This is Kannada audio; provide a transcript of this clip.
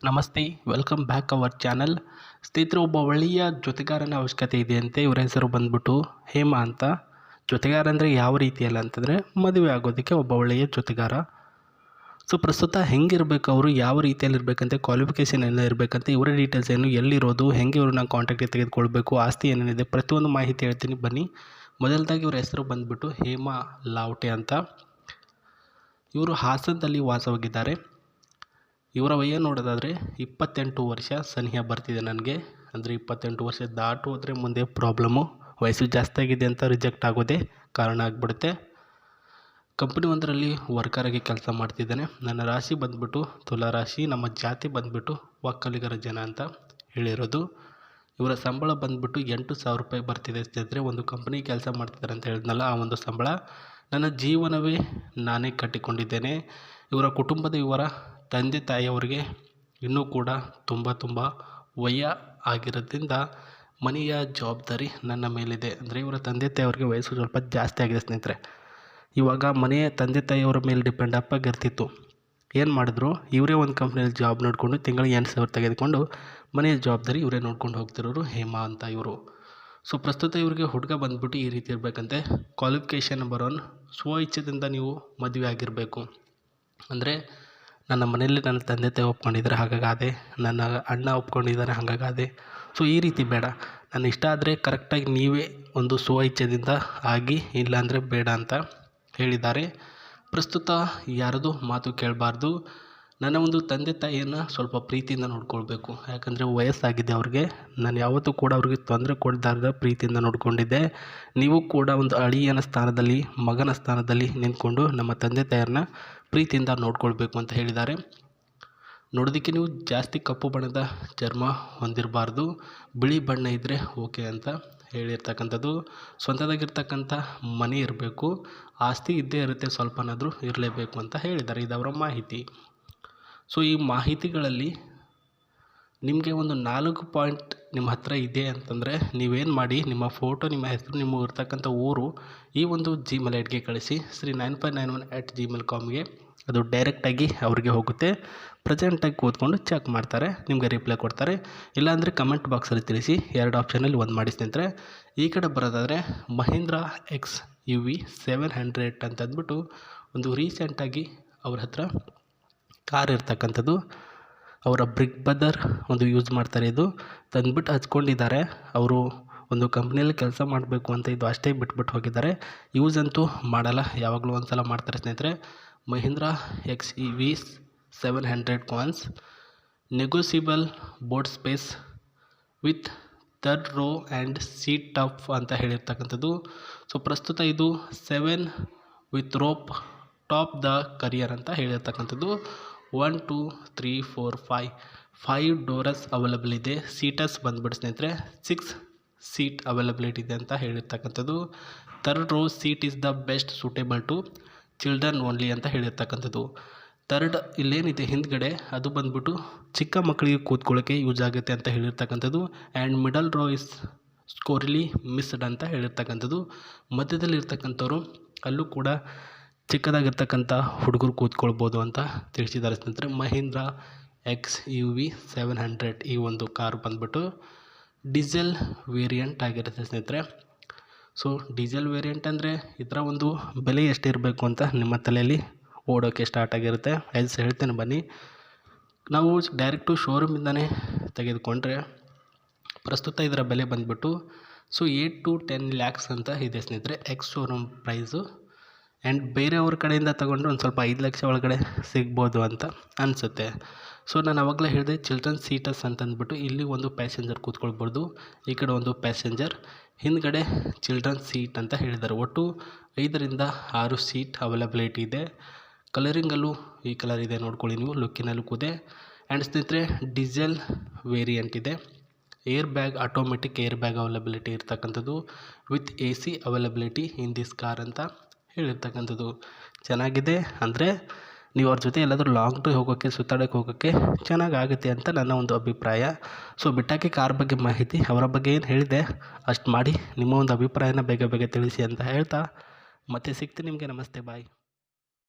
ನಮಸ್ತೆ, ವೆಲ್ಕಮ್ ಬ್ಯಾಕ್ ಅವರ್ ಚಾನಲ್. ಸ್ನೇಹಿತರೆ, ಒಬ್ಬ ಒಳ್ಳೆಯ ಜೊತೆಗಾರನ ಅವಶ್ಯಕತೆ ಇದೆಯಂತೆ. ಇವರ ಹೆಸರು ಬಂದ್ಬಿಟ್ಟು ಹೇಮಾ ಅಂತ. ಜೊತೆಗಾರ ಅಂದರೆ ಯಾವ ರೀತಿಯಲ್ಲ ಅಂತಂದರೆ, ಮದುವೆ ಆಗೋದಕ್ಕೆ ಒಬ್ಬ ಒಳ್ಳೆಯ ಜೊತೆಗಾರ. ಸೊ ಪ್ರಸ್ತುತ ಹೆಂಗಿರಬೇಕು, ಅವರು ಯಾವ ರೀತಿಯಲ್ಲಿ ಇರಬೇಕಂತೆ, ಕ್ವಾಲಿಫಿಕೇಷನ್ ಎಲ್ಲ ಇರಬೇಕಂತೆ, ಇವರ ಡೀಟೇಲ್ಸ್ ಏನು, ಎಲ್ಲಿರೋದು, ಹೆಂಗೆ ಇವ್ರನ್ನ ಕಾಂಟ್ಯಾಕ್ಟಿಗೆ ತೆಗೆದುಕೊಳ್ಬೇಕು, ಆಸ್ತಿ ಏನೇನಿದೆ, ಪ್ರತಿಯೊಂದು ಮಾಹಿತಿ ಹೇಳ್ತೀನಿ ಬನ್ನಿ. ಮೊದಲದಾಗಿ ಇವರ ಹೆಸರು ಬಂದ್ಬಿಟ್ಟು ಹೇಮಾ ಲಾವಟೆ ಅಂತ. ಇವರು ಹಾಸನದಲ್ಲಿ ವಾಸವಾಗಿದ್ದಾರೆ. ಇವರ ವಯ ನೋಡೋದಾದರೆ 28 ವರ್ಷ ಸನಿಹ ಬರ್ತಿದೆ ನನಗೆ. ಅಂದರೆ 28 ವರ್ಷ ದಾಟು ಹೋದರೆ ಮುಂದೆ ಪ್ರಾಬ್ಲಮ್ಮು. ವಯಸ್ಸು ಜಾಸ್ತಿ ಆಗಿದೆ ಅಂತ ರಿಜೆಕ್ಟ್ ಆಗೋದೇ ಕಾರಣ ಆಗಿಬಿಡುತ್ತೆ. ಕಂಪ್ನಿ ಒಂದರಲ್ಲಿ ವರ್ಕರಾಗಿ ಕೆಲಸ ಮಾಡ್ತಿದ್ದಾನೆ. ನನ್ನ ರಾಶಿ ಬಂದ್ಬಿಟ್ಟು ತುಲಾ ರಾಶಿ. ನಮ್ಮ ಜಾತಿ ಬಂದ್ಬಿಟ್ಟು ಒಕ್ಕಲಿಗರ ಜನ ಅಂತ ಹೇಳಿರೋದು. ಇವರ ಸಂಬಳ ಬಂದ್ಬಿಟ್ಟು 8,000 ರೂಪಾಯಿ ಬರ್ತಿದೆ ಸ್ನೇಹಿತರೆ. ಒಂದು ಕಂಪ್ನಿ ಕೆಲಸ ಮಾಡ್ತಿದ್ದಾರೆ ಅಂತ ಹೇಳಿದ್ನಲ್ಲ, ಆ ಒಂದು ಸಂಬಳ. ನನ್ನ ಜೀವನವೇ ನಾನೇ ಕಟ್ಟಿಕೊಂಡಿದ್ದೇನೆ. ಇವರ ಕುಟುಂಬದ ಇವರ ತಂದೆ ತಾಯಿಯವರಿಗೆ ಇನ್ನೂ ಕೂಡ ತುಂಬ ವಯ ಆಗಿರೋದ್ರಿಂದ ಮನೆಯ ಜವಾಬ್ದಾರಿ ನನ್ನ ಮೇಲಿದೆ. ಅಂದರೆ ಇವರ ತಂದೆ ತಾಯಿಯವರಿಗೆ ವಯಸ್ಸು ಸ್ವಲ್ಪ ಜಾಸ್ತಿ ಆಗಿದೆ ಸ್ನೇಹಿತರೆ. ಇವಾಗ ಮನೆಯ ತಂದೆ ತಾಯಿಯವರ ಮೇಲೆ ಡಿಪೆಂಡ್ ಆಗಿರ್ತಿತ್ತು. ಏನು ಮಾಡಿದ್ರು, ಇವರೇ ಒಂದು ಕಂಪ್ನಿಯಲ್ಲಿ ಜಾಬ್ ನೋಡಿಕೊಂಡು ತಿಂಗಳಿಗೆ 8,000 ತೆಗೆದುಕೊಂಡು ಮನೆಯ ಜವಾಬ್ದಾರಿ ಇವರೇ ನೋಡ್ಕೊಂಡು ಹೋಗ್ತಿರೋರು ಹೇಮಾ ಅಂತ ಇವರು. ಸೊ ಪ್ರಸ್ತುತ ಇವರಿಗೆ ಹುಡುಗ ಬಂದ್ಬಿಟ್ಟು ಈ ರೀತಿ ಇರಬೇಕಂತೆ. ಕ್ವಾಲಿಫಿಕೇಷನ್ ನಂಬರ್ 1, ಸ್ವ ಇಚ್ಛೆದಿಂದ ನೀವು ಮದುವೆ ಆಗಿರಬೇಕು. ಅಂದರೆ ನನ್ನ ಮನೆಯಲ್ಲಿ ನನ್ನ ತಂದೆ ತಾಯಿ ಒಪ್ಕೊಂಡಿದ್ದಾರೆ ಹಾಗಾಗಾದೆ, ನನ್ನ ಅಣ್ಣ ಒಪ್ಕೊಂಡಿದ್ದಾರೆ ಹಾಗಾಗಾದೆ. ಸೊ ಈ ರೀತಿ ಬೇಡ, ನನ್ನ ಇಷ್ಟ ಆದರೆ ಕರೆಕ್ಟಾಗಿ ನೀವೇ ಒಂದು ಸ್ವ ಇಚ್ಛೆದಿಂದ ಆಗಿ, ಇಲ್ಲಾಂದರೆ ಬೇಡ ಅಂತ ಹೇಳಿದ್ದಾರೆ. ಪ್ರಸ್ತುತ ಯಾರದು ಮಾತು ಕೇಳಬಾರ್ದು. ನನ್ನ ಒಂದು ತಂದೆ ತಾಯಿಯನ್ನು ಸ್ವಲ್ಪ ಪ್ರೀತಿಯಿಂದ ನೋಡ್ಕೊಳ್ಬೇಕು. ಯಾಕಂದರೆ ವಯಸ್ಸಾಗಿದೆ ಅವ್ರಿಗೆ. ನಾನು ಯಾವತ್ತೂ ಕೂಡ ಅವ್ರಿಗೆ ತೊಂದರೆ ಕೊಡದಾರ್ದ ಪ್ರೀತಿಯಿಂದ ನೋಡಿಕೊಂಡಿದ್ದೆ. ನೀವು ಕೂಡ ಒಂದು ಅಳಿಯನ ಸ್ಥಾನದಲ್ಲಿ, ಮಗನ ಸ್ಥಾನದಲ್ಲಿ ನಿಂತ್ಕೊಂಡು ನಮ್ಮ ತಂದೆ ತಾಯಿಯನ್ನ ಪ್ರೀತಿಯಿಂದ ನೋಡ್ಕೊಳ್ಬೇಕು ಅಂತ ಹೇಳಿದ್ದಾರೆ. ನೋಡೋದಕ್ಕೆ ನೀವು ಜಾಸ್ತಿ ಕಪ್ಪು ಬಣ್ಣದ ಚರ್ಮ ಹೊಂದಿರಬಾರ್ದು, ಬಿಳಿ ಬಣ್ಣ ಇದ್ದರೆ ಓಕೆ ಅಂತ ಹೇಳಿರ್ತಕ್ಕಂಥದ್ದು. ಸ್ವಂತದಾಗಿರ್ತಕ್ಕಂಥ ಮನೆ ಇರಬೇಕು, ಆಸ್ತಿ ಇದ್ದೇ ಇರುತ್ತೆ, ಸ್ವಲ್ಪನಾದರೂ ಇರಲೇಬೇಕು ಅಂತ ಹೇಳಿದ್ದಾರೆ. ಇದವರ ಮಾಹಿತಿ. ಸೊ ಈ ಮಾಹಿತಿಗಳಲ್ಲಿ ನಿಮಗೆ ಒಂದು 4 ಪಾಯಿಂಟ್ ನಿಮ್ಮ ಹತ್ರ ಇದೆ ಅಂತಂದರೆ ನೀವೇನು ಮಾಡಿ, ನಿಮ್ಮ ಫೋಟೋ, ನಿಮ್ಮ ಹೆಸರು, ನಿಮ್ಮ ಇರ್ತಕ್ಕಂಥ ಊರು ಈ ಒಂದು Gmail ಐಡಿಗೆ ಕಳಿಸಿ. sri9591@gmail.comಗೆ ಅದು ಡೈರೆಕ್ಟಾಗಿ ಅವ್ರಿಗೆ ಹೋಗುತ್ತೆ. ಪ್ರೆಸೆಂಟಾಗಿ ಕೂತ್ಕೊಂಡು ಚೆಕ್ ಮಾಡ್ತಾರೆ, ನಿಮಗೆ ರಿಪ್ಲೈ ಕೊಡ್ತಾರೆ. ಇಲ್ಲಾಂದರೆ ಕಮೆಂಟ್ ಬಾಕ್ಸಲ್ಲಿ ತಿಳಿಸಿ. 2 ಆಪ್ಷನಲ್ಲಿ ಒಂದು ಮಾಡಿ ಸ್ನೇಹಿತರೆ. ಈ ಕಡೆ ಬರೋದಾದರೆ ಮಹೀಂದ್ರಾ XUV 700 ಅಂತ ಅಂದ್ಬಿಟ್ಟು ಒಂದು ರೀಸೆಂಟಾಗಿ ಅವ್ರ ಹತ್ರ ಕಾರ್ ಇರ್ತಕ್ಕಂಥದ್ದು. ಅವರ ಬ್ರಿಕ್ ಬ್ರದರ್ ಒಂದು ಯೂಸ್ ಮಾಡ್ತಾರೆ. ಇದು ತಂದುಬಿಟ್ಟು ಹಚ್ಕೊಂಡಿದ್ದಾರೆ. ಅವರು ಒಂದು ಕಂಪ್ನಿಯಲ್ಲಿ ಕೆಲಸ ಮಾಡಬೇಕು ಅಂತ ಇದು ಅಷ್ಟೇ ಬಿಟ್ಬಿಟ್ಟು ಹೋಗಿದ್ದಾರೆ. ಯೂಸ್ ಅಂತೂ ಮಾಡಲ್ಲ, ಯಾವಾಗಲೂ ಒಂದು ಸಲ ಮಾಡ್ತಾರೆ ಸ್ನೇಹಿತರೆ. Mahindra XUV 700 cons, negotiable boat space with 3rd row and seat top ಅಂತ ಹೇಳಿರ್ತಕ್ಕಂಥದ್ದು. ಸೊ ಪ್ರಸ್ತುತ ಇದು 7 with rope top the career ಅಂತ ಹೇಳಿರ್ತಕ್ಕಂಥದ್ದು. 1 2 3 4 5 ಡೋರಸ್ ಅವೈಲಬಲ್ ಇದೆ. ಸೀಟರ್ಸ್ ಬಂದ್ಬಿಟ್ಟು ಸ್ನೇಹಿತರೆ 6 ಸೀಟ್ ಅವೈಲಬಿಲಿಟಿ ಇದೆ ಅಂತ ಹೇಳಿರ್ತಕ್ಕಂಥದ್ದು. 3rd row seat is the best suitable to children only ಅಂತ ಹೇಳಿರ್ತಕ್ಕಂಥದ್ದು. 3rd ಇಲ್ಲೇನಿದೆ ಹಿಂದ್ಗಡೆ ಅದು ಬಂದ್ಬಿಟ್ಟು ಚಿಕ್ಕ ಮಕ್ಕಳಿಗೆ ಕೂತ್ಕೊಳ್ಳೋಕ್ಕೆ ಯೂಸ್ ಆಗುತ್ತೆ ಅಂತ ಹೇಳಿರ್ತಕ್ಕಂಥದ್ದು. And middle row is scarcely missed ಅಂತ ಹೇಳಿರ್ತಕ್ಕಂಥದ್ದು. ಮಧ್ಯದಲ್ಲಿ ಇರ್ತಕ್ಕಂಥವ್ರು ಅಲ್ಲೂ ಕೂಡ ಚಿಕ್ಕದಾಗಿರ್ತಕ್ಕಂಥ ಹುಡುಗರು ಕೂತ್ಕೊಳ್ಬೋದು ಅಂತ ತಿಳಿಸಿದ್ದಾರೆ ಸ್ನೇಹಿತರೆ. ಮಹೀಂದ್ರಾ XUV 700 ಈ ಒಂದು ಕಾರು ಬಂದ್ಬಿಟ್ಟು ಡೀಸೆಲ್ ವೇರಿಯಂಟ್ ಆಗಿರುತ್ತೆ ಸ್ನೇಹಿತರೆ. ಸೊ ಡೀಸೆಲ್ ವೇರಿಯಂಟ್ ಅಂದರೆ ಇದರ ಒಂದು ಬೆಲೆ ಎಷ್ಟಿರಬೇಕು ಅಂತ ನಿಮ್ಮ ತಲೆಯಲ್ಲಿ ಓಡೋಕ್ಕೆ ಸ್ಟಾರ್ಟ್ ಆಗಿರುತ್ತೆ. ಎಲ್ಸ್ ಹೇಳ್ತೇನೆ ಬನ್ನಿ. ನಾವು ಡೈರೆಕ್ಟು ಶೋರೂಮಿಂದನೇ ತೆಗೆದುಕೊಂಡ್ರೆ ಪ್ರಸ್ತುತ ಇದರ ಬೆಲೆ ಬಂದ್ಬಿಟ್ಟು 8 to 10 lakhs ಅಂತ ಇದೆ ಸ್ನೇಹಿತರೆ, ಎಕ್ಸ್ ಶೋರೂಮ್ ಪ್ರೈಸು. ಆ್ಯಂಡ್ ಬೇರೆಯವ್ರ ಕಡೆಯಿಂದ ತೊಗೊಂಡ್ರೆ ಒಂದು ಸ್ವಲ್ಪ 5 ಲಕ್ಷ ಒಳಗಡೆ ಸಿಗ್ಬೋದು ಅಂತ ಅನಿಸುತ್ತೆ. ಸೊ ನಾನು ಆವಾಗಲೇ ಹೇಳಿದೆ ಚಿಲ್ಡ್ರನ್ ಸೀಟರ್ಸ್ ಅಂತಂದ್ಬಿಟ್ಟು ಇಲ್ಲಿ ಒಂದು ಪ್ಯಾಸೆಂಜರ್ ಕೂತ್ಕೊಳ್ಬೋದು, ಈ ಕಡೆ ಒಂದು ಪ್ಯಾಸೆಂಜರ್, ಹಿಂದ್ಗಡೆ ಚಿಲ್ಡ್ರನ್ ಸೀಟ್ ಅಂತ ಹೇಳಿದ್ದಾರೆ. ಒಟ್ಟು 5 ರಿಂದ 6 ಸೀಟ್ ಅವೈಲಬಿಲಿಟಿ ಇದೆ. ಕಲರಿಂಗಲ್ಲೂ ಈ ಕಲರ್ ಇದೆ ನೋಡ್ಕೊಳ್ಳಿ ನೀವು, ಲುಕ್ಕಿನಲ್ಲೂ ಕೂದೆ. ಆ್ಯಂಡ್ ಸ್ನೇಹಿತರೆ ಡೀಸೆಲ್ ವೇರಿಯಂಟ್ ಇದೆ. Airbag, automatic airbag availability ಇರ್ತಕ್ಕಂಥದ್ದು with AC availability in this car ಅಂತ ಹೇಳಿರ್ತಕ್ಕಂಥದ್ದು. ಚೆನ್ನಾಗಿದೆ. ಅಂದರೆ ನೀವು ಅವ್ರ ಜೊತೆ ಎಲ್ಲಾದರೂ ಲಾಂಗ್ ಡ್ರೈವ್ ಹೋಗೋಕ್ಕೆ, ಸುತ್ತಾಡೋಕ್ಕೆ ಹೋಗೋಕ್ಕೆ ಚೆನ್ನಾಗಾಗುತ್ತೆ ಅಂತ ನನ್ನ ಒಂದು ಅಭಿಪ್ರಾಯ. ಸೊ ಬಿಟ್ಟಾಕಿ ಕಾರ್ ಬಗ್ಗೆ ಮಾಹಿತಿ, ಅವರ ಬಗ್ಗೆ ಏನು ಹೇಳಿದೆ ಅಷ್ಟು ಮಾಡಿ ನಿಮ್ಮ ಒಂದು ಅಭಿಪ್ರಾಯನ ಬೇಗ ತಿಳಿಸಿ ಅಂತ ಹೇಳ್ತಾ ಮತ್ತೆ ಸಿಗ್ತೀನಿ ನಿಮಗೆ. ನಮಸ್ತೆ, ಬಾಯ್.